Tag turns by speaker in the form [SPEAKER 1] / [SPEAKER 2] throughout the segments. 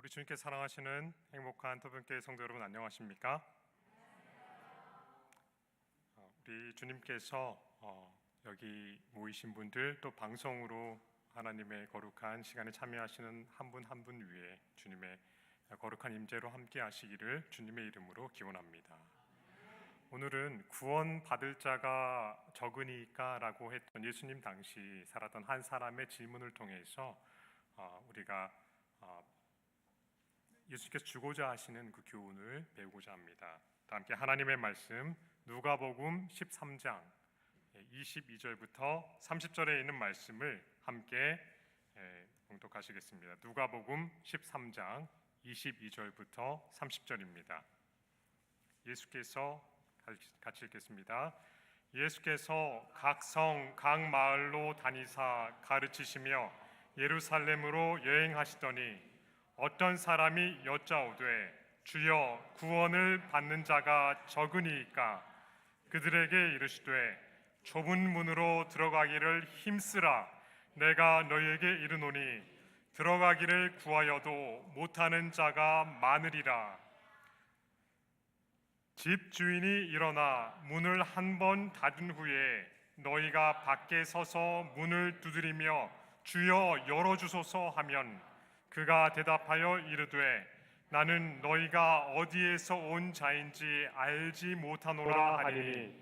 [SPEAKER 1] 우리 주님께 사랑하시는 행복한 토변교회 성도 여러분, 안녕하십니까? 우리 주님께서 여기 모이신 분들, 또 방송으로 하나님의 거룩한 시간에 참여하시는 한 분 한 분 위에 주님의 거룩한 임재로 함께 하시기를 주님의 이름으로 기원합니다. 오늘은 구원 받을 자가 적으니까 라고 했던 예수님 당시 살았던 한 사람의 질문을 통해서 우리가 예수님께서 주고자 하시는 그 교훈을 배우고자 합니다. 다 함께 하나님의 말씀 누가복음 13장 22절부터 30절에 있는 말씀을 함께 봉독하시겠습니다. 누가복음 13장 22절부터 30절입니다. 예수께서 같이 읽겠습니다. 예수께서 각 성, 각 마을로 다니사 가르치시며 예루살렘으로 여행하시더니 어떤 사람이 여짜오되 주여 구원을 받는 자가 적으니이까 그들에게 이르시되 좁은 문으로 들어가기를 힘쓰라. 내가 너희에게 이르노니 들어가기를 구하여도 못하는 자가 많으리라. 집 주인이 일어나 문을 한 번 닫은 후에 너희가 밖에 서서 문을 두드리며 주여 열어주소서 하면 그가 대답하여 이르되 나는 너희가 어디에서 온 자인지 알지 못하노라 하리니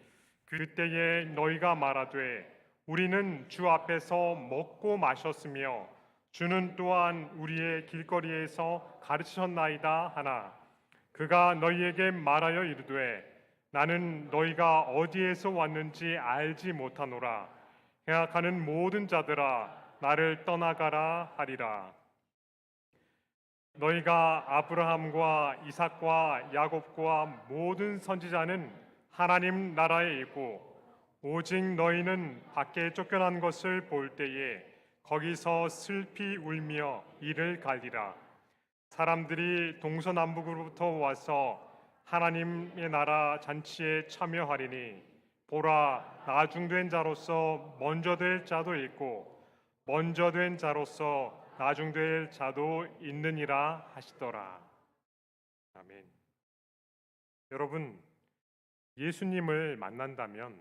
[SPEAKER 1] 그때에 너희가 말하되 우리는 주 앞에서 먹고 마셨으며 주는 또한 우리의 길거리에서 가르치셨나이다 하나 그가 너희에게 말하여 이르되 나는 너희가 어디에서 왔는지 알지 못하노라. 행악하는 모든 자들아 나를 떠나가라 하리라. 너희가 아브라함과 이삭과 야곱과 모든 선지자는 하나님 나라에 있고 오직 너희는 밖에 쫓겨난 것을 볼 때에 거기서 슬피 울며 이를 갈리라. 사람들이 동서남북으로부터 와서 하나님의 나라 잔치에 참여하리니 보라 나중된 자로서 먼저 될 자도 있고 먼저 된 자로서 나중될 자도 있느니라 하시더라. 아멘. 여러분, 예수님을 만난다면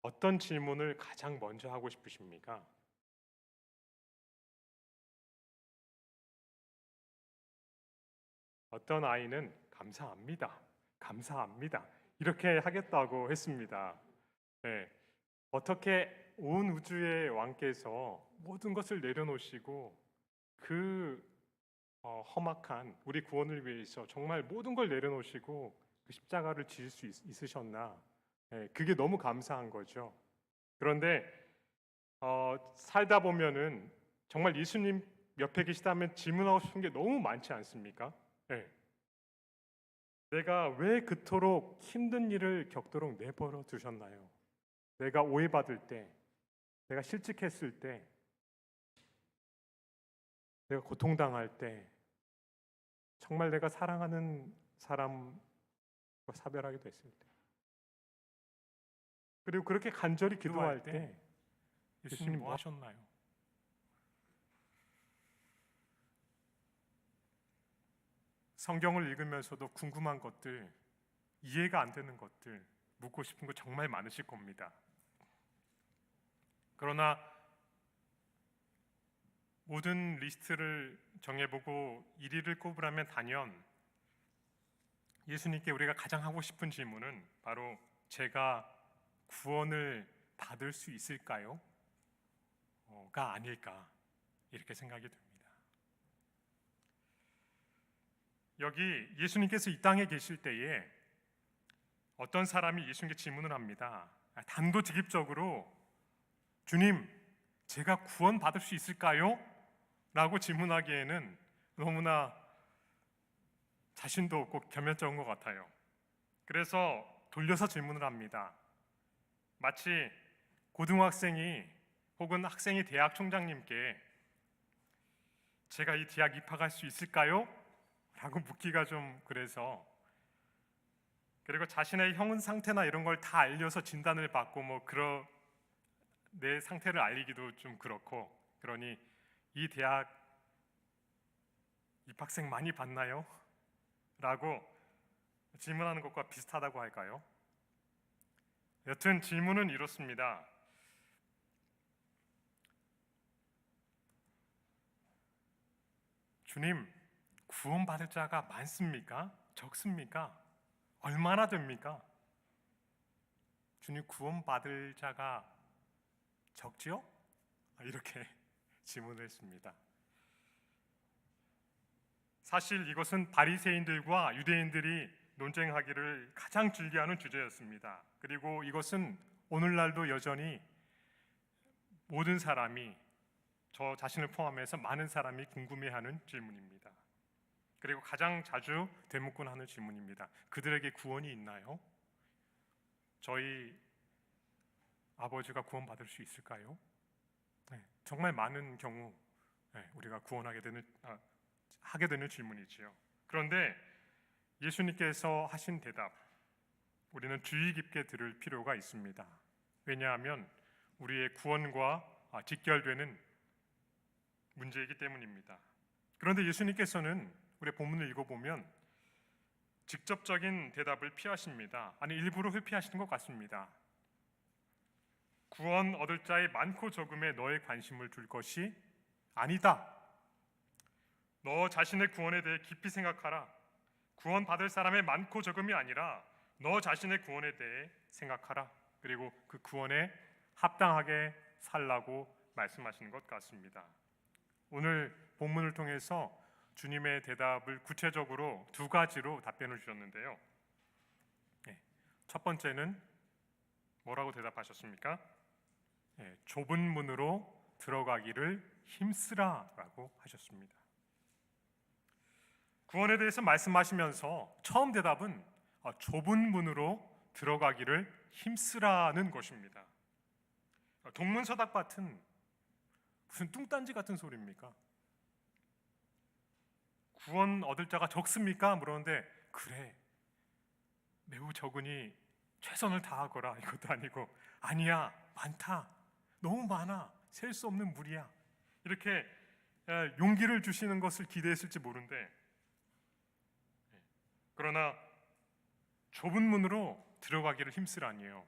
[SPEAKER 1] 어떤 질문을 가장 먼저 하고 싶으십니까? 어떤 아이는 감사합니다. 감사합니다. 이렇게 하겠다고 했습니다. 네. 어떻게 온 우주의 왕께서 모든 것을 내려놓으시고 그 험악한 우리 구원을 위해서 정말 모든 걸 내려놓으시고 그 십자가를 지을 수 있으셨나? 네, 그게 너무 감사한 거죠. 그런데 살다 보면은 정말 예수님 옆에 계시다면 질문하고 싶은 게 너무 많지 않습니까? 네. 내가 왜 그토록 힘든 일을 겪도록 내버려 두셨나요? 내가 오해받을 때, 내가 실직했을 때, 내가 고통당할 때, 정말 내가 사랑하는 사람과 사별하게 됐을 때, 그리고 그렇게 간절히 기도할 때 예수님 뭐 하셨나요? 성경을 읽으면서도 궁금한 것들, 이해가 안 되는 것들, 묻고 싶은 거 정말 많으실 겁니다. 그러나 모든 리스트를 정해보고 1위를 꼽으라면 단연 예수님께 우리가 가장 하고 싶은 질문은 바로 제가 구원을 받을 수 있을까요? 가 아닐까 이렇게 생각이 됩니다. 여기 예수님께서 이 땅에 계실 때에 어떤 사람이 예수님께 질문을 합니다. 단도직입적으로 주님, 제가 구원 받을 수 있을까요? 라고 질문하기에는 너무나 자신도 없고 겸연쩍은 것 같아요. 그래서 돌려서 질문을 합니다. 마치 고등학생이 혹은 학생이 대학 총장님께 제가 이 대학 입학할 수 있을까요? 라고 묻기가 좀 그래서, 그리고 자신의 형은 상태나 이런 걸 다 알려서 진단을 받고 내 상태를 알리기도 좀 그렇고, 그러니 이 대학 입학생 많이 받나요? 라고 질문하는 것과 비슷하다고 할까요? 여튼 질문은 이렇습니다. 주님, 구원받을 자가 많습니까? 적습니까? 얼마나 됩니까? 주님, 구원받을 자가 적지요? 이렇게 질문을 했습니다. 사실 이것은 바리새인들과 유대인들이 논쟁하기를 가장 즐겨하는 주제였습니다. 그리고 이것은 오늘날도 여전히 모든 사람이, 저 자신을 포함해서 많은 사람이 궁금해하는 질문입니다. 그리고 가장 자주 되묻곤 하는 질문입니다. 그들에게 구원이 있나요? 저희 아버지가 구원받을 수 있을까요? 네, 정말 많은 경우 우리가 구원하게 되는 질문이지요. 그런데 예수님께서 하신 대답, 우리는 주의 깊게 들을 필요가 있습니다. 왜냐하면 우리의 구원과 직결되는 문제이기 때문입니다. 그런데 예수님께서는 우리 본문을 읽어보면 직접적인 대답을 피하십니다. 아니, 일부러 회피하시는 것 같습니다. 구원 얻을 자의 많고 적음에 너의 관심을 둘 것이 아니다. 너 자신의 구원에 대해 깊이 생각하라. 구원 받을 사람의 많고 적음이 아니라 너 자신의 구원에 대해 생각하라. 그리고 그 구원에 합당하게 살라고 말씀하시는 것 같습니다. 오늘 본문을 통해서 주님의 대답을 구체적으로 두 가지로 답변을 주셨는데요. 첫 번째는 뭐라고 대답하셨습니까? 좁은 문으로 들어가기를 힘쓰라라고 하셨습니다. 구원에 대해서 말씀하시면서 처음 대답은 좁은 문으로 들어가기를 힘쓰라는 것입니다. 동문서답 같은, 무슨 뚱딴지 같은 소리입니까? 구원 얻을 자가 적습니까? 물었는데, 그래, 매우 적으니 최선을 다하거라, 이것도 아니고, 아니야, 많다, 너무 많아, 셀 수 없는 무리야, 이렇게 용기를 주시는 것을 기대했을지 모른데, 그러나 좁은 문으로 들어가기를 힘쓰라니요.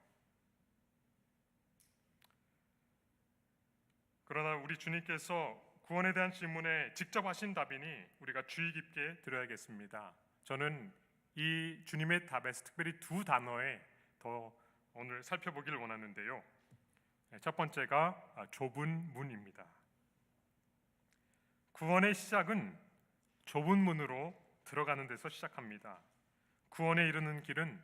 [SPEAKER 1] 그러나 우리 주님께서 구원에 대한 질문에 직접 하신 답이니 우리가 주의 깊게 들어야겠습니다. 저는 이 주님의 답에서 특별히 두 단어에 더 오늘 살펴보기를 원하는데요. 첫 번째가 좁은 문입니다. 구원의 시작은 좁은 문으로 들어가는 데서 시작합니다. 구원에 이르는 길은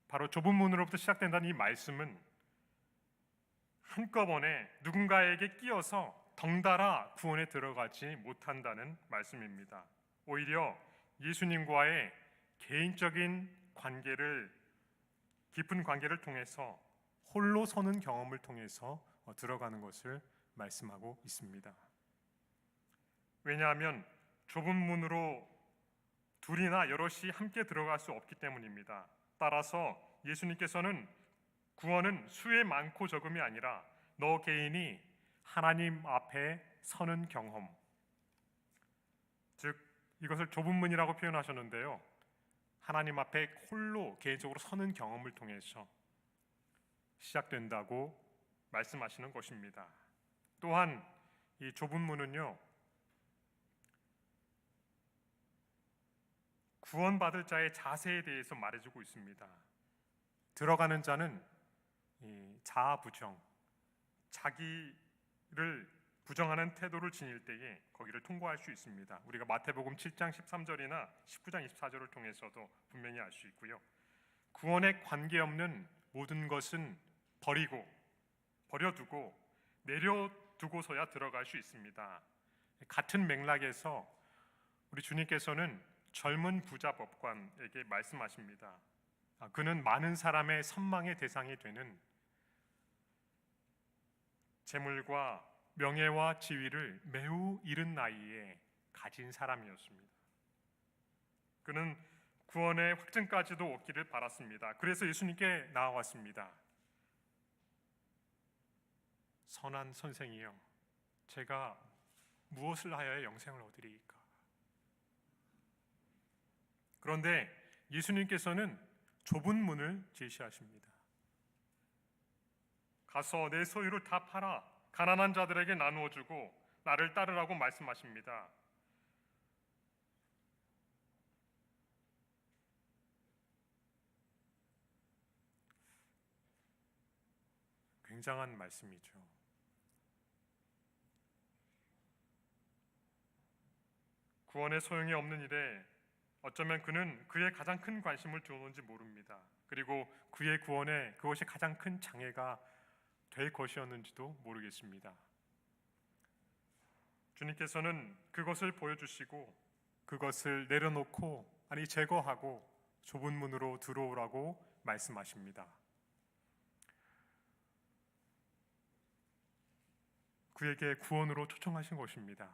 [SPEAKER 1] 바로 좁은 문으로부터 시작된다는 이 말씀은 한꺼번에 누군가에게 끼어서 덩달아 구원에 들어가지 못한다는 말씀입니다. 오히려 예수님과의 개인적인 관계를, 깊은 관계를 통해서 홀로 서는 경험을 통해서 들어가는 것을 말씀하고 있습니다. 왜냐하면 좁은 문으로 둘이나 여럿이 함께 들어갈 수 없기 때문입니다. 따라서 예수님께서는 구원은 수의 많고 적음이 아니라 너 개인이 하나님 앞에 서는 경험, 즉 이것을 좁은 문이라고 표현하셨는데요, 하나님 앞에 홀로 개인적으로 서는 경험을 통해서 시작된다고 말씀하시는 것입니다. 또한 이 좁은 문은요, 구원받을 자의 자세에 대해서 말해주고 있습니다. 들어가는 자는 자아 부정, 자기를 부정하는 태도를 지닐 때에 거기를 통과할 수 있습니다. 우리가 마태복음 7장 13절이나 19장 24절을 통해서도 분명히 알 수 있고요. 구원에 관계없는 모든 것은 버려두고 내려두고서야 들어갈 수 있습니다. 같은 맥락에서 우리 주님께서는 젊은 부자 법관에게 말씀하십니다. 그는 많은 사람의 선망의 대상이 되는 재물과 명예와 지위를 매우 이른 나이에 가진 사람이었습니다. 그는 구원의 확증까지도 얻기를 바랐습니다. 그래서 예수님께 나아왔습니다. 선한 선생이여, 제가 무엇을 하여야 영생을 얻으리이까? 그런데 예수님께서는 좁은 문을 제시하십니다. 가서 내 소유를 다 팔아 가난한 자들에게 나누어 주고 나를 따르라고 말씀하십니다. 굉장한 말씀이죠. 구원의 소용이 없는 일에 어쩌면 그는 그의 가장 큰 관심을 두었는지 모릅니다. 그리고 그의 구원에 그것이 가장 큰 장애가 될 것이었는지도 모르겠습니다. 주님께서는 그것을 보여주시고 그것을 내려놓고 제거하고 좁은 문으로 들어오라고 말씀하십니다. 그에게 구원으로 초청하신 것입니다.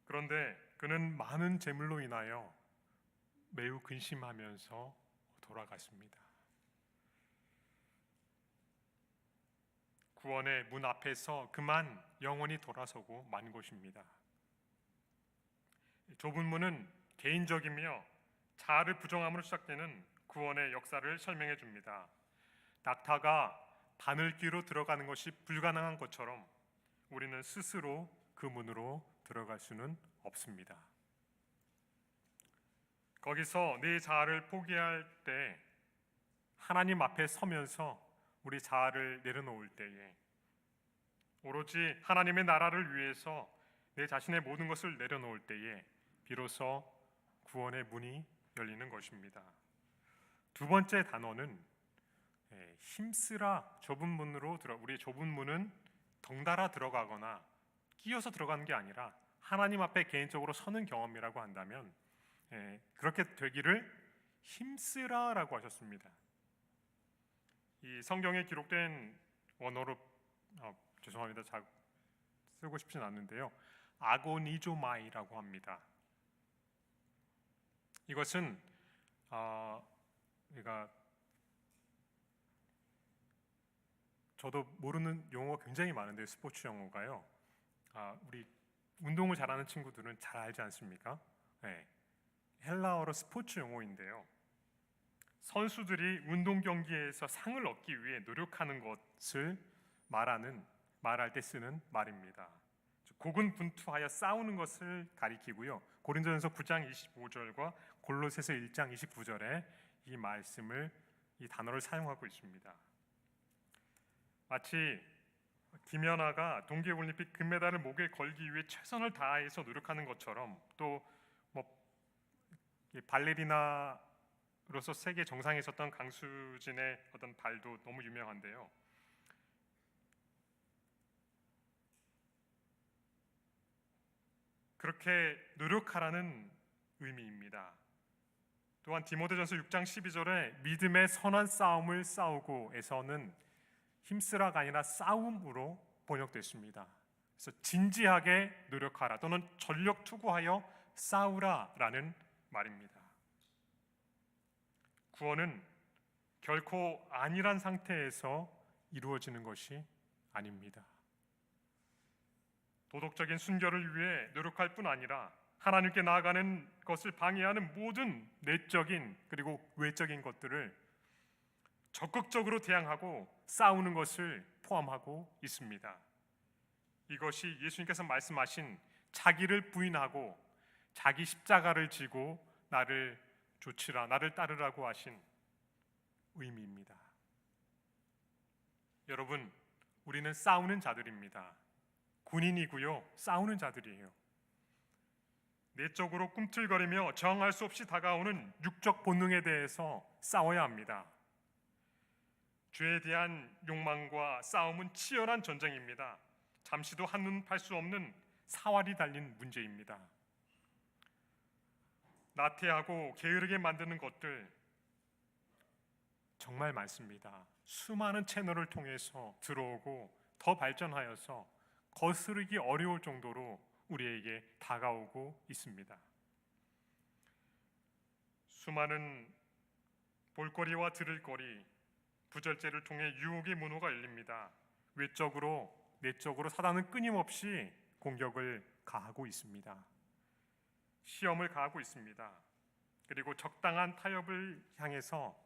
[SPEAKER 1] 그런데 그는 많은 재물로 인하여 매우 근심하면서 돌아갔습니다. 구원의 문 앞에서 그만 영원히 돌아서고 만 것입니다. 좁은 문은 개인적이며 자아를 부정함으로 시작되는 구원의 역사를 설명해 줍니다. 낙타가 바늘귀로 들어가는 것이 불가능한 것처럼 우리는 스스로 그 문으로 들어갈 수는 없습니다. 거기서 내 자아를 포기할 때 하나님 앞에 서면서 우리 자아를 내려놓을 때에 오로지 하나님의 나라를 위해서 내 자신의 모든 것을 내려놓을 때에 비로소 구원의 문이 열리는 것입니다. 두 번째 단어는 힘쓰라 좁은 문으로 우리 좁은 문은 덩달아 들어가거나 끼어서 들어가는 게 아니라 하나님 앞에 개인적으로 서는 경험이라고 한다면 그렇게 되기를 힘쓰라라고 하셨습니다. 이 성경에 기록된 원어로 죄송합니다. 잘 쓰고 싶진 않는데요. 아고니조마이라고 합니다. 이것은 그러니까 저도 모르는 용어가 굉장히 많은데 스포츠 용어가요. 우리 운동을 잘하는 친구들은 잘 알지 않습니까? 네. 헬라어로 스포츠 용어인데요. 선수들이 운동 경기에서 상을 얻기 위해 노력하는 것을 말할 때 쓰는 말입니다. 고군분투하여 싸우는 것을 가리키고요. 고린도전서 9장 25절과 골로새서 1장 29절에 이 단어를 사용하고 있습니다. 마치 김연아가 동계올림픽 금메달을 목에 걸기 위해 최선을 다해서 노력하는 것처럼 또 발레리나로서 세계 정상에 섰던 강수진의 어떤 발도 너무 유명한데요. 그렇게 노력하라는 의미입니다. 또한 디모데전서 6장 12절에 믿음의 선한 싸움을 싸우고에서는 힘쓰라가 아니라 싸움으로 번역됐습니다. 그래서 진지하게 노력하라 또는 전력 투구하여 싸우라라는 말입니다. 구원은 결코 안일한 상태에서 이루어지는 것이 아닙니다. 도덕적인 순결을 위해 노력할 뿐 아니라 하나님께 나아가는 것을 방해하는 모든 내적인 그리고 외적인 것들을 적극적으로 대항하고 싸우는 것을 포함하고 있습니다. 이것이 예수님께서 말씀하신 자기를 부인하고 자기 십자가를 지고 나를 좇으라 나를 따르라고 하신 의미입니다. 여러분, 우리는 싸우는 자들입니다. 군인이고요. 싸우는 자들이에요. 내적으로 꿈틀거리며 저항할 수 없이 다가오는 육적 본능에 대해서 싸워야 합니다. 죄에 대한 욕망과 싸움은 치열한 전쟁입니다. 잠시도 한눈 팔 수 없는 사활이 달린 문제입니다. 나태하고 게으르게 만드는 것들 정말 많습니다. 수많은 채널을 통해서 들어오고 더 발전하여서 거스르기 어려울 정도로 우리에게 다가오고 있습니다. 수많은 볼거리와 들을거리, 부절제를 통해 유혹의 문호가 열립니다. 외적으로, 내적으로 사단은 끊임없이 공격을 가하고 있습니다. 시험을 가하고 있습니다. 그리고 적당한 타협을 향해서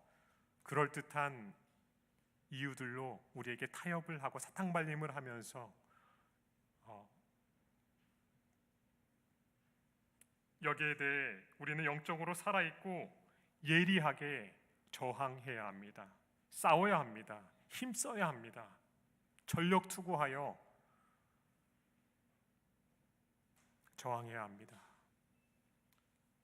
[SPEAKER 1] 그럴듯한 이유들로 우리에게 타협을 하고 사탕발림을 하면서 여기에 대해 우리는 영적으로 살아있고 예리하게 저항해야 합니다. 싸워야 합니다. 힘써야 합니다. 전력 투구하여 저항해야 합니다.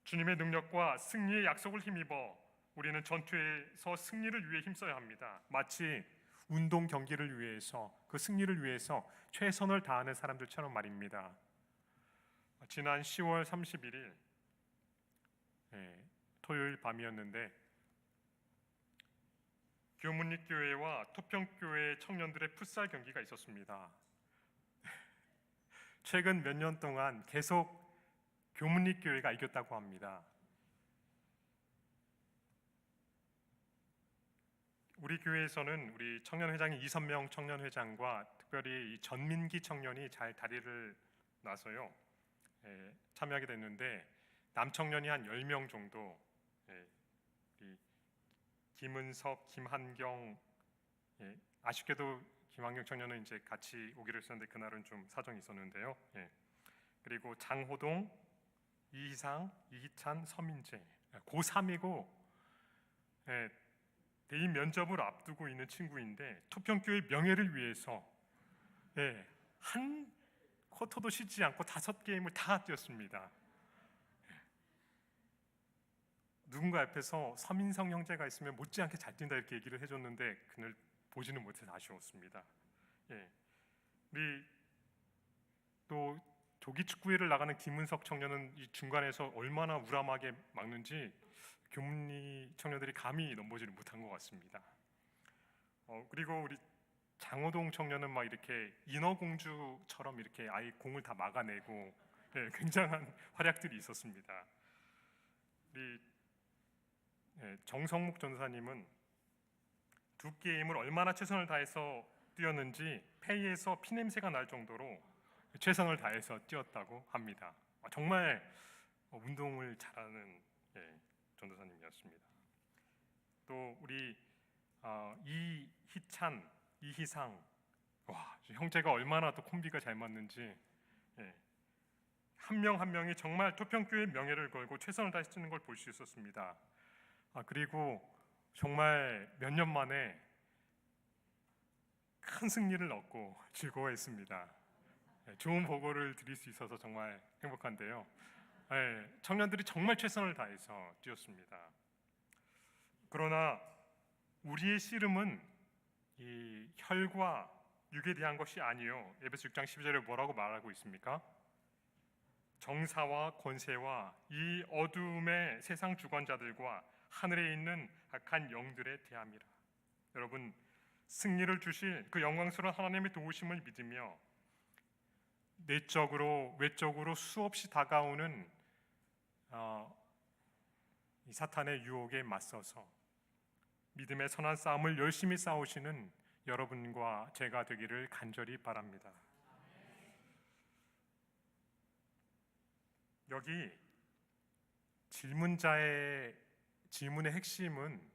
[SPEAKER 1] 주님의 능력과 승리의 약속을 힘입어 우리는 전투에서 승리를 위해 힘써야 합니다. 마치 운동 경기를 위해서, 그 승리를 위해서 최선을 다하는 사람들처럼 말입니다. 지난 10월 31일 토요일 밤이었는데 교문리교회와 토평교회 청년들의 풋살 경기가 있었습니다. 최근 몇 년 동안 계속 교문리교회가 이겼다고 합니다. 우리 교회에서는 우리 청년회장인 이선명 청년회장과 특별히 이 전민기 청년이 잘 다리를 놔서요 참여하게 됐는데 남청년이 한 10명 정도, 우리 김은석, 김한경, 아쉽게도 김한경 청년은 이제 같이 오기로 했었는데 그날은 좀 사정이 있었는데요. 그리고 장호동, 이희상, 이희찬, 서민재, 고3이고 대인 면접을 앞두고 있는 친구인데 토평교의 명예를 위해서 한 쿼터도 쉬지 않고 5게임을 다 뛰었습니다. 누군가 옆에서 서민성 형제가 있으면 못지않게 잘 뛴다 이렇게 얘기를 해줬는데 그날 보지는 못해서 아쉬웠습니다. 우리 또 조기축구회를 나가는 김은석 청년은 이 중간에서 얼마나 우람하게 막는지 교문리 청년들이 감히 넘보지를 못한 것 같습니다. 그리고 우리 장호동 청년은 막 이렇게 인어공주처럼 이렇게 아예 공을 다 막아내고 굉장한 활약들이 있었습니다. 우리 정성묵 전사님은 2게임을 얼마나 최선을 다해서 뛰었는지 폐에서 피냄새가 날 정도로 최선을 다해서 뛰었다고 합니다. 정말 운동을 잘하는 전도사님이었습니다. 또 우리 이희찬, 이희상, 형제가 얼마나 또 콤비가 잘 맞는지 한 명 한 명이 정말 토평교의 명예를 걸고 최선을 다해서 뛰는 걸 볼 수 있었습니다. 그리고 정말 몇 년 만에 큰 승리를 얻고 즐거워했습니다. 좋은 보고를 드릴 수 있어서 정말 행복한데요. 청년들이 정말 최선을 다해서 뛰었습니다. 그러나 우리의 씨름은 이 혈과 육에 대한 것이 아니요. 에베소 6장 12절에 뭐라고 말하고 있습니까? 정사와 권세와 이 어둠의 세상 주관자들과 하늘에 있는 악한 영들에 대함이라. 여러분, 승리를 주실 그 영광스러운 하나님의 도우심을 믿으며 내적으로 외적으로 수없이 다가오는 이 사탄의 유혹에 맞서서 믿음의 선한 싸움을 열심히 싸우시는 여러분과 제가 되기를 간절히 바랍니다. 여기 질문자의 질문의 핵심은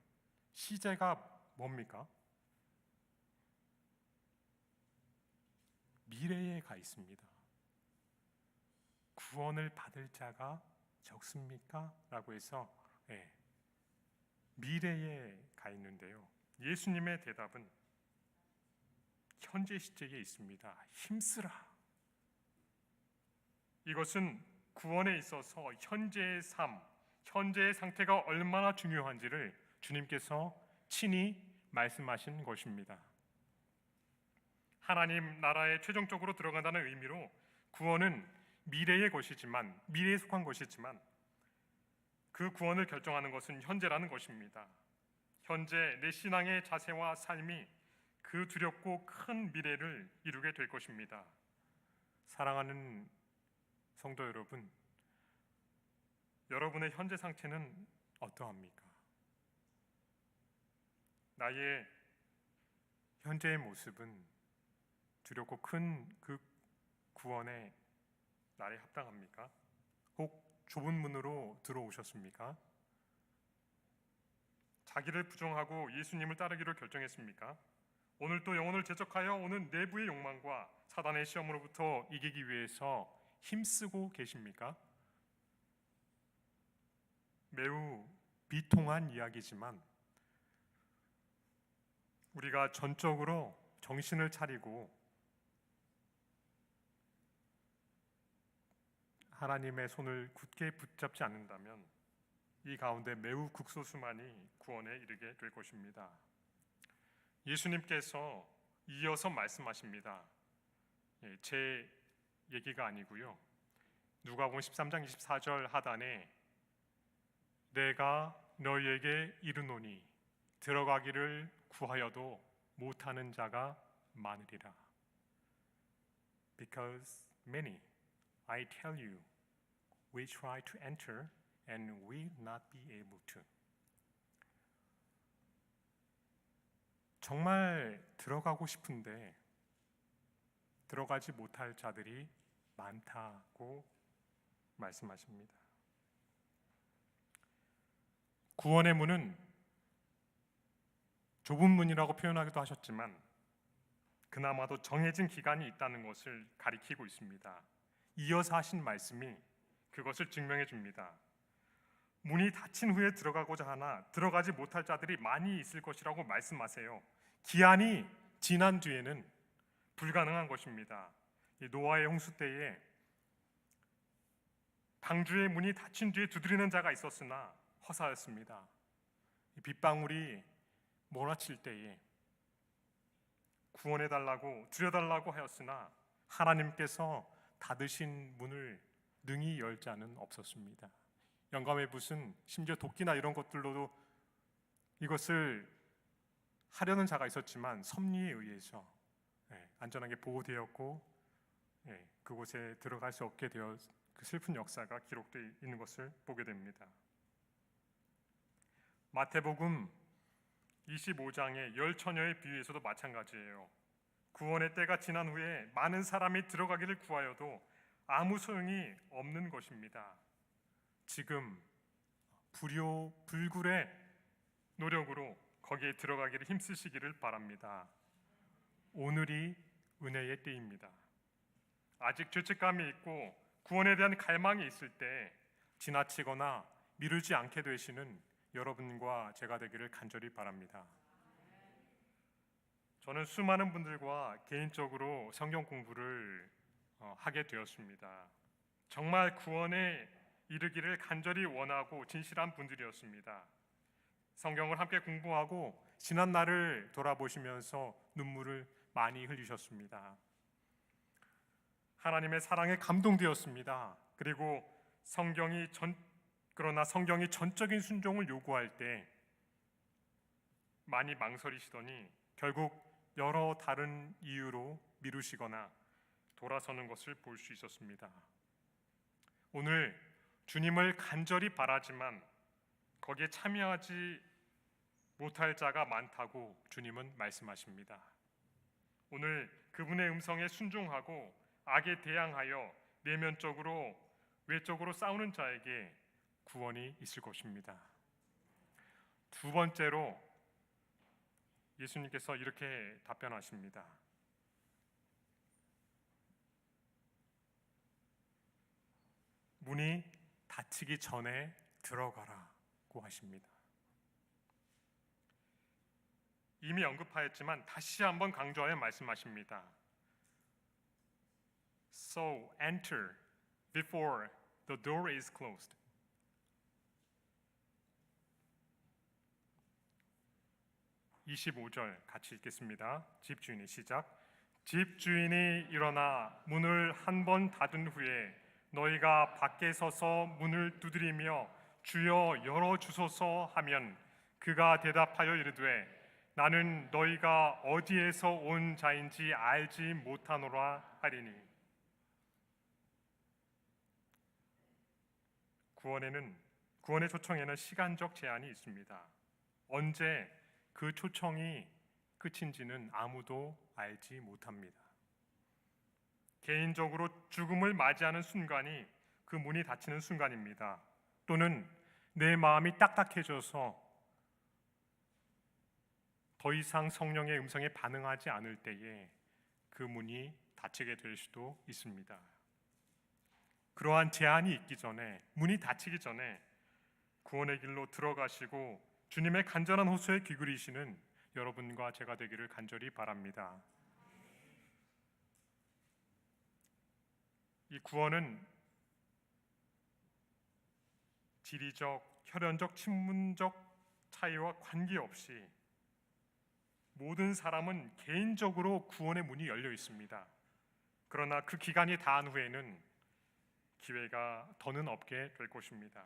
[SPEAKER 1] 시제가 뭡니까? 미래에 가 있습니다. 구원을 받을 자가 적습니까? 라고 해서 미래에 가 있는데요. 예수님의 대답은 현재 시제에 있습니다. 힘쓰라. 이것은 구원에 있어서 현재의 삶, 현재의 상태가 얼마나 중요한지를 주님께서 친히 말씀하신 것입니다. 하나님 나라에 최종적으로 들어간다는 의미로 구원은 미래의 것이지만, 미래에 속한 것이지만 그 구원을 결정하는 것은 현재라는 것입니다. 현재 내 신앙의 자세와 삶이 그 두렵고 큰 미래를 이루게 될 것입니다. 사랑하는 성도 여러분, 여러분의 현재 상태는 어떠합니까? 나의 현재의 모습은 두렵고 큰 그 구원에 나에 합당합니까? 혹 좁은 문으로 들어오셨습니까? 자기를 부정하고 예수님을 따르기로 결정했습니까? 오늘 또 영혼을 제적하여 오는 내부의 욕망과 사단의 시험으로부터 이기기 위해서 힘쓰고 계십니까? 매우 비통한 이야기지만 우리가 전적으로 정신을 차리고 하나님의 손을 굳게 붙잡지 않는다면 이 가운데 매우 극소수만이 구원에 이르게 될 것입니다. 예수님께서 이어서 말씀하십니다. 제 얘기가 아니고요. 누가복음 13장 24절 하단에 내가 너희에게 이르노니 들어가기를 구하여도 못하는 자가 많으리라. Because many, I tell you, we try to enter and will not be able to. 정말 들어가고 싶은데 들어가지 못할 자들이 많다고 말씀하십니다. 구원의 문은 좁은 문이라고 표현하기도 하셨지만 그나마도 정해진 기간이 있다는 것을 가리키고 있습니다. 이어서 하신 말씀이 그것을 증명해 줍니다. 문이 닫힌 후에 들어가고자 하나 들어가지 못할 자들이 많이 있을 것이라고 말씀하세요. 기한이 지난 뒤에는 불가능한 것입니다. 노아의 홍수 때에 방주의 문이 닫힌 뒤에 두드리는 자가 있었으나 허사였습니다. 빗방울이 몰아칠 때에 구원해달라고 줄여달라고 하였으나 하나님께서 닫으신 문을 능히 열 자는 없었습니다. 영감의 붓은 심지어 도끼나 이런 것들로도 이것을 하려는 자가 있었지만 섭리에 의해서 안전하게 보호되었고 그곳에 들어갈 수 없게 되어 그 슬픈 역사가 기록되어 있는 것을 보게 됩니다. 마태복음 25장의 열 처녀의 비유에서도 마찬가지예요. 구원의 때가 지난 후에 많은 사람이 들어가기를 구하여도 아무 소용이 없는 것입니다. 지금 불굴의 노력으로 거기에 들어가기를 힘쓰시기를 바랍니다. 오늘이 은혜의 때입니다. 아직 죄책감이 있고 구원에 대한 갈망이 있을 때 지나치거나 미루지 않게 되시는 여러분과 제가 되기를 간절히 바랍니다. 저는 수많은 분들과 개인적으로 성경 공부를 하게 되었습니다. 정말 구원에 이르기를 간절히 원하고 진실한 분들이었습니다. 성경을 함께 공부하고 지난 날을 돌아보시면서 눈물을 많이 흘리셨습니다. 하나님의 사랑에 감동되었습니다. 그리고 그러나 성경이 전적인 순종을 요구할 때 많이 망설이시더니 결국 여러 다른 이유로 미루시거나 돌아서는 것을 볼 수 있었습니다. 오늘 주님을 간절히 바라지만 거기에 참여하지 못할 자가 많다고 주님은 말씀하십니다. 오늘 그분의 음성에 순종하고 악에 대항하여 내면적으로 외적으로 싸우는 자에게 구원이 있을 것입니다. 두 번째로 예수님께서 이렇게 답변하십니다. 문이 닫히기 전에 들어가라고 하십니다. 이미 언급하였지만 다시 한번 강조하여 말씀하십니다. So enter before the door is closed. 25절 같이 읽겠습니다. 집주인이 시작. 집주인이 일어나 문을 한 번 닫은 후에 너희가 밖에 서서 문을 두드리며 주여 열어주소서 하면 그가 대답하여 이르되 나는 너희가 어디에서 온 자인지 알지 못하노라 하리니. 구원의 초청에는 시간적 제한이 있습니다. 언제 그 초청이 끝인지는 아무도 알지 못합니다. 개인적으로 죽음을 맞이하는 순간이 그 문이 닫히는 순간입니다. 또는 내 마음이 딱딱해져서 더 이상 성령의 음성에 반응하지 않을 때에 그 문이 닫히게 될 수도 있습니다. 그러한 제한이 있기 전에, 문이 닫히기 전에 구원의 길로 들어가시고 주님의 간절한 호소에 귀기울이시는 여러분과 제가 되기를 간절히 바랍니다. 이 구원은 지리적, 혈연적, 친문적 차이와 관계없이 모든 사람은 개인적으로 구원의 문이 열려 있습니다. 그러나 그 기간이 다한 후에는 기회가 더는 없게 될 것입니다.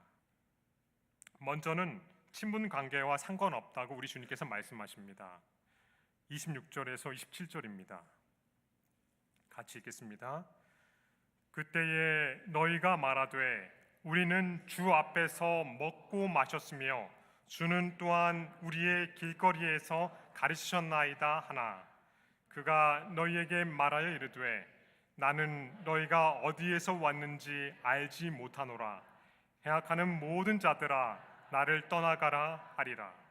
[SPEAKER 1] 먼저는 친분 관계와 상관없다고 우리 주님께서 말씀하십니다. 26절에서 27절입니다. 같이 읽겠습니다. 그때에 너희가 말하되 우리는 주 앞에서 먹고 마셨으며 주는 또한 우리의 길거리에서 가르치셨나이다 하나 그가 너희에게 말하여 이르되 나는 너희가 어디에서 왔는지 알지 못하노라 행악하는 모든 자들아 나를 떠나가라 하리라.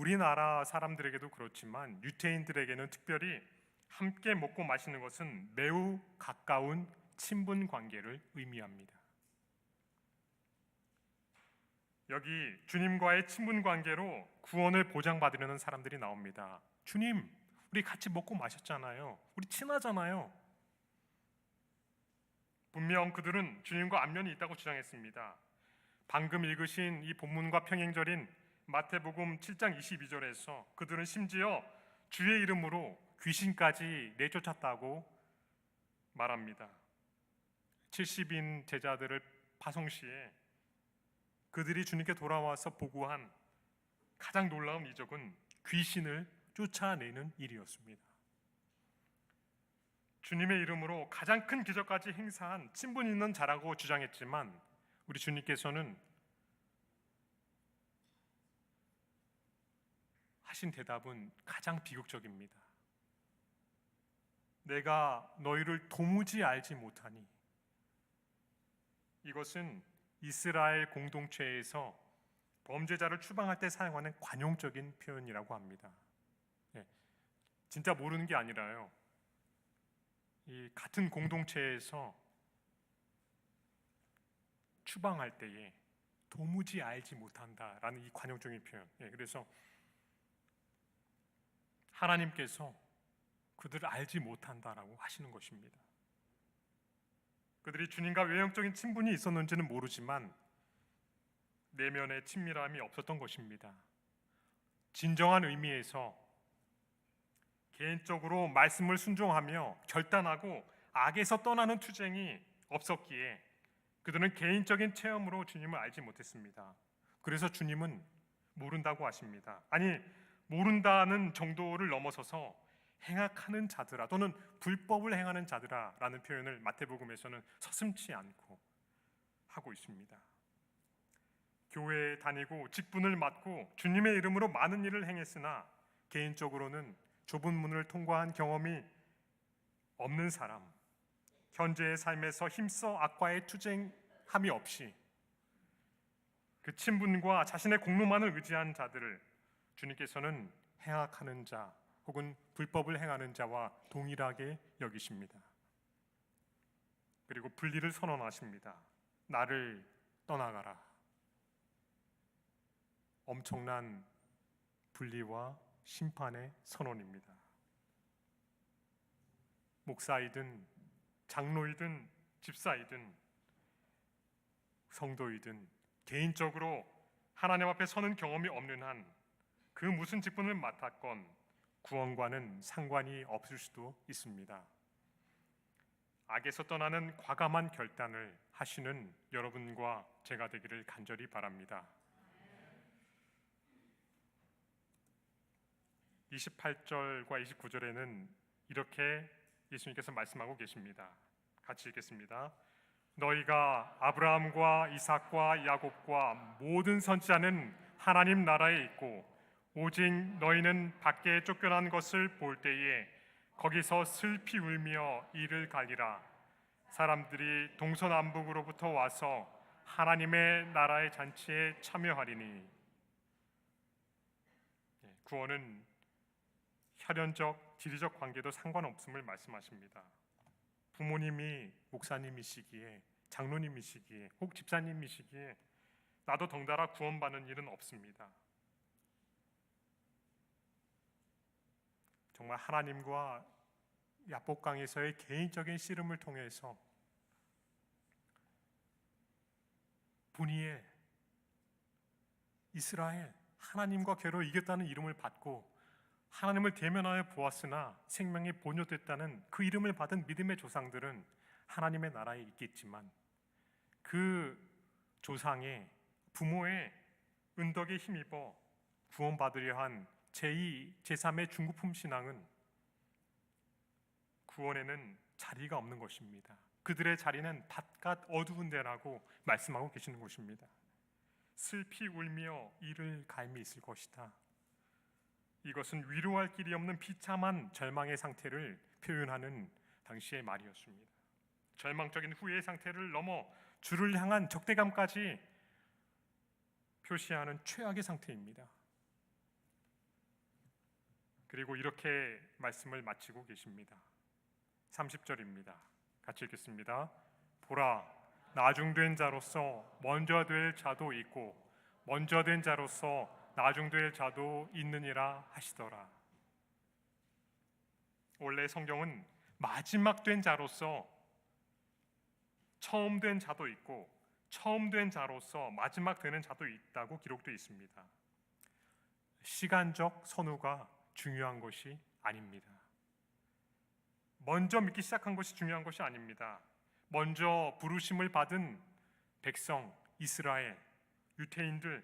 [SPEAKER 1] 우리나라 사람들에게도 그렇지만 유태인들에게는 특별히 함께 먹고 마시는 것은 매우 가까운 친분 관계를 의미합니다. 여기 주님과의 친분 관계로 구원을 보장받으려는 사람들이 나옵니다. 주님, 우리 같이 먹고 마셨잖아요. 우리 친하잖아요. 분명 그들은 주님과 안면이 있다고 주장했습니다. 방금 읽으신 이 본문과 평행절인 마태복음 7장 22절에서 그들은 심지어 주의 이름으로 귀신까지 내쫓았다고 말합니다. 70인 제자들을 파송 시에 그들이 주님께 돌아와서 보고한 가장 놀라운 이적은 귀신을 쫓아내는 일이었습니다. 주님의 이름으로 가장 큰 기적까지 행사한 친분 있는 자라고 주장했지만 우리 주님께서는 하신 대답은 가장 비극적입니다. 내가 너희를 도무지 알지 못하니. 이것은 이스라엘 공동체에서 범죄자를 추방할 때 사용하는 관용적인 표현이라고 합니다. 진짜 모르는 게 아니라요. 이 같은 공동체에서 추방할 때에 도무지 알지 못한다라는 이 관용적인 표현. 그래서 하나님께서 그들을 알지 못한다라고 하시는 것입니다. 그들이 주님과 외형적인 친분이 있었는지는 모르지만 내면의 친밀함이 없었던 것입니다. 진정한 의미에서 개인적으로 말씀을 순종하며 결단하고 악에서 떠나는 투쟁이 없었기에 그들은 개인적인 체험으로 주님을 알지 못했습니다. 그래서 주님은 모른다고 하십니다. 아니, 모른다는 정도를 넘어서서 행악하는 자들아 또는 불법을 행하는 자들아 라는 표현을 마태복음에서는 서슴지 않고 하고 있습니다. 교회에 다니고 직분을 맡고 주님의 이름으로 많은 일을 행했으나 개인적으로는 좁은 문을 통과한 경험이 없는 사람, 현재의 삶에서 힘써 악과의 투쟁함이 없이 그 친분과 자신의 공로만을 의지한 자들을 주님께서는 행악하는 자 혹은 불법을 행하는 자와 동일하게 여기십니다. 그리고 분리를 선언하십니다. 나를 떠나가라. 엄청난 분리와 심판의 선언입니다. 목사이든 장로이든 집사이든 성도이든 개인적으로 하나님 앞에 서는 경험이 없는 한 그 무슨 직분을 맡았건 구원과는 상관이 없을 수도 있습니다. 악에서 떠나는 과감한 결단을 하시는 여러분과 제가 되기를 간절히 바랍니다. 28절과 29절에는 이렇게 예수님께서 말씀하고 계십니다. 같이 읽겠습니다. 너희가 아브라함과 이삭과 야곱과 모든 선지자는 하나님 나라에 있고 오직 너희는 밖에 쫓겨난 것을 볼 때에 거기서 슬피 울며 이를 갈리라. 사람들이 동서남북으로부터 와서 하나님의 나라의 잔치에 참여하리니. 구원은 혈연적, 지리적 관계도 상관없음을 말씀하십니다. 부모님이 목사님이시기에, 장로님이시기에, 혹 집사님이시기에 나도 덩달아 구원받는 일은 없습니다. 정말 하나님과 야복강에서의 개인적인 씨름을 통해서 분이에 이스라엘, 하나님과 괴로 이겼다는 이름을 받고 하나님을 대면하여 보았으나 생명이 본효됐다는 그 이름을 받은 믿음의 조상들은 하나님의 나라에 있겠지만 그 조상의 부모의 은덕에 힘입어 구원받으려 한 제2, 제3의 중고품 신앙은 구원에는 자리가 없는 것입니다. 그들의 자리는 바깥 어두운 데라고 말씀하고 계시는 것입니다. 슬피 울며 이를 갈미 있을 것이다. 이것은 위로할 길이 없는 비참한 절망의 상태를 표현하는 당시의 말이었습니다. 절망적인 후회의 상태를 넘어 주를 향한 적대감까지 표시하는 최악의 상태입니다. 그리고 이렇게 말씀을 마치고 계십니다. 30절입니다. 같이 읽겠습니다. 보라, 나중된 자로서 먼저 될 자도 있고 먼저 된 자로서 나중될 자도 있느니라 하시더라. 원래 성경은 마지막 된 자로서 처음 된 자도 있고 처음 된 자로서 마지막 되는 자도 있다고 기록되어 있습니다. 시간적 선후가 중요한 것이 아닙니다. 먼저 믿기 시작한 것이 중요한 것이 아닙니다. 먼저 부르심을 받은 백성, 이스라엘, 유태인들,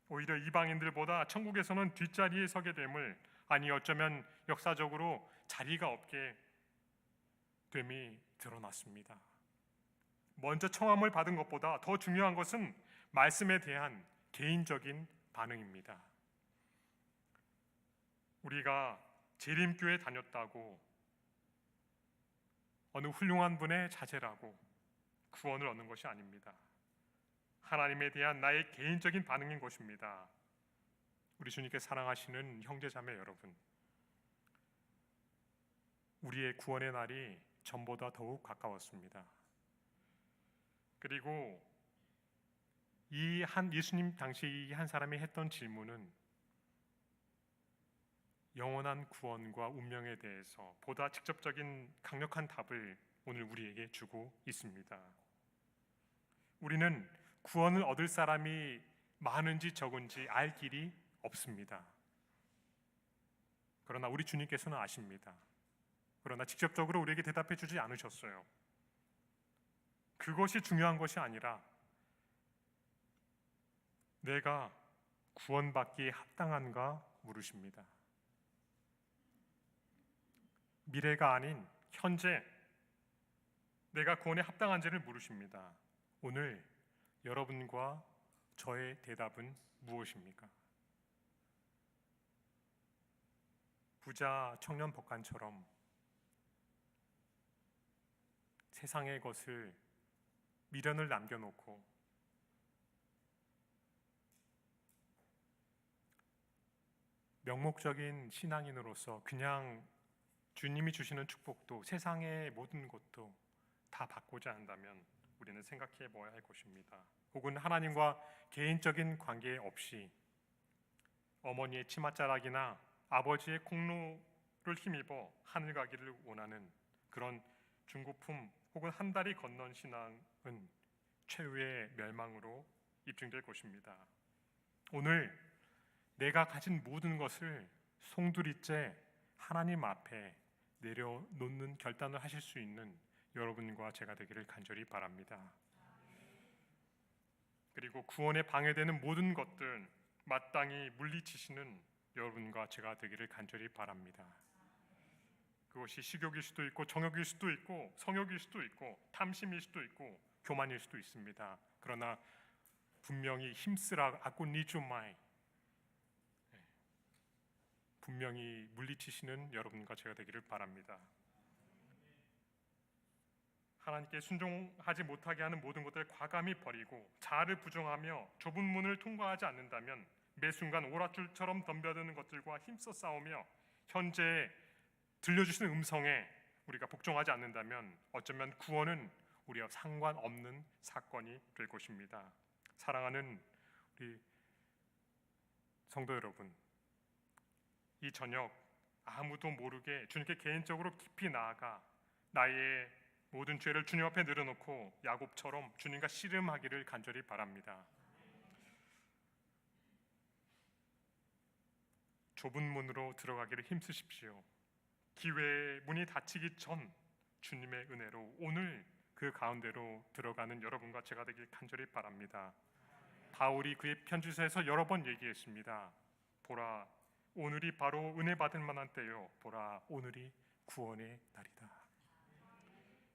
[SPEAKER 1] 오히려 이방인들보다 천국에서는 뒷자리에 서게 됨을, 아니 어쩌면 역사적으로 자리가 없게 됨이 드러났습니다. 먼저 청함을 받은 것보다 더 중요한 것은 말씀에 대한 개인적인 반응입니다. 우리가 재림교회 다녔다고 어느 훌륭한 분의 자제라고 구원을 얻는 것이 아닙니다. 하나님에 대한 나의 개인적인 반응인 것입니다. 우리 주님께 사랑하시는 형제자매 여러분, 우리의 구원의 날이 전보다 더욱 가까웠습니다. 그리고 예수님 당시 이 한 사람이 했던 질문은 영원한 구원과 운명에 대해서 보다 직접적인 강력한 답을 오늘 우리에게 주고 있습니다. 우리는 구원을 얻을 사람이 많은지 적은지 알 길이 없습니다. 그러나 우리 주님께서는 아십니다. 그러나 직접적으로 우리에게 대답해 주지 않으셨어요. 그것이 중요한 것이 아니라 내가 구원받기에 합당한가 물으십니다. 미래가 아닌 현재 내가 구원에 합당한지를 물으십니다. 오늘 여러분과 저의 대답은 무엇입니까? 부자 청년 법관처럼 세상의 것을 미련을 남겨놓고 명목적인 신앙인으로서 그냥 주님이 주시는 축복도 세상의 모든 것도 다 받고자 한다면 우리는 생각해 보아야 할 것입니다. 혹은 하나님과 개인적인 관계 없이 어머니의 치맛자락이나 아버지의 콩로를 힘입어 하늘 가기를 원하는 그런 중고품 혹은 한 달이 건넌 신앙은 최후의 멸망으로 입증될 것입니다. 오늘 내가 가진 모든 것을 송두리째 하나님 앞에 내려놓는 결단을 하실 수 있는 여러분과 제가 되기를 간절히 바랍니다. 그리고 구원에 방해되는 모든 것들 마땅히 물리치시는 여러분과 제가 되기를 간절히 바랍니다. 그것이 식욕일 수도 있고 정욕일 수도 있고 성욕일 수도 있고 탐심일 수도 있고 교만일 수도 있습니다. 그러나 분명히 힘쓰라 아꾸니주마이, 분명히 물리치시는 여러분과 제가 되기를 바랍니다. 하나님께 순종하지 못하게 하는 모든 것들을 과감히 버리고 자아를 부정하며 좁은 문을 통과하지 않는다면 매 순간 오랏줄처럼 덤벼드는 것들과 힘써 싸우며 현재 들려주시는 음성에 우리가 복종하지 않는다면 어쩌면 구원은 우리와 상관없는 사건이 될 것입니다. 사랑하는 우리 성도 여러분, 이 저녁 아무도 모르게 주님께 개인적으로 깊이 나아가 나의 모든 죄를 주님 앞에 내려놓고 야곱처럼 주님과 씨름하기를 간절히 바랍니다. 좁은 문으로 들어가기를 힘쓰십시오. 기회의 문이 닫히기 전 주님의 은혜로 오늘 그 가운데로 들어가는 여러분과 제가 되길 간절히 바랍니다. 바울이 그의 편지서에서 여러 번 얘기했습니다. 보라, 오늘이 바로 은혜 받을 만한 때요. 보라, 오늘이 구원의 날이다.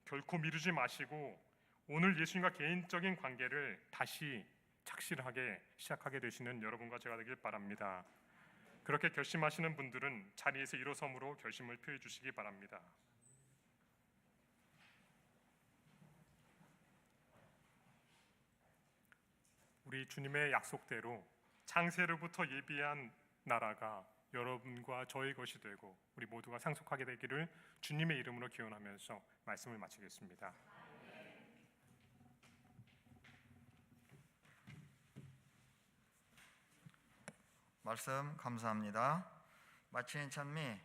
[SPEAKER 1] 결코 미루지 마시고 오늘 예수님과 개인적인 관계를 다시 착실하게 시작하게 되시는 여러분과 제가 되길 바랍니다. 그렇게 결심하시는 분들은 자리에서 일어섬으로 결심을 표해 주시기 바랍니다. 우리 주님의 약속대로 창세로부터 예비한 나라가 여러분과 저의 것이 되고 우리 모두가 상속하게 되기를 주님의 이름으로 기원하면서 말씀을 마치겠습니다.
[SPEAKER 2] 말씀 감사합니다. 마치는 찬미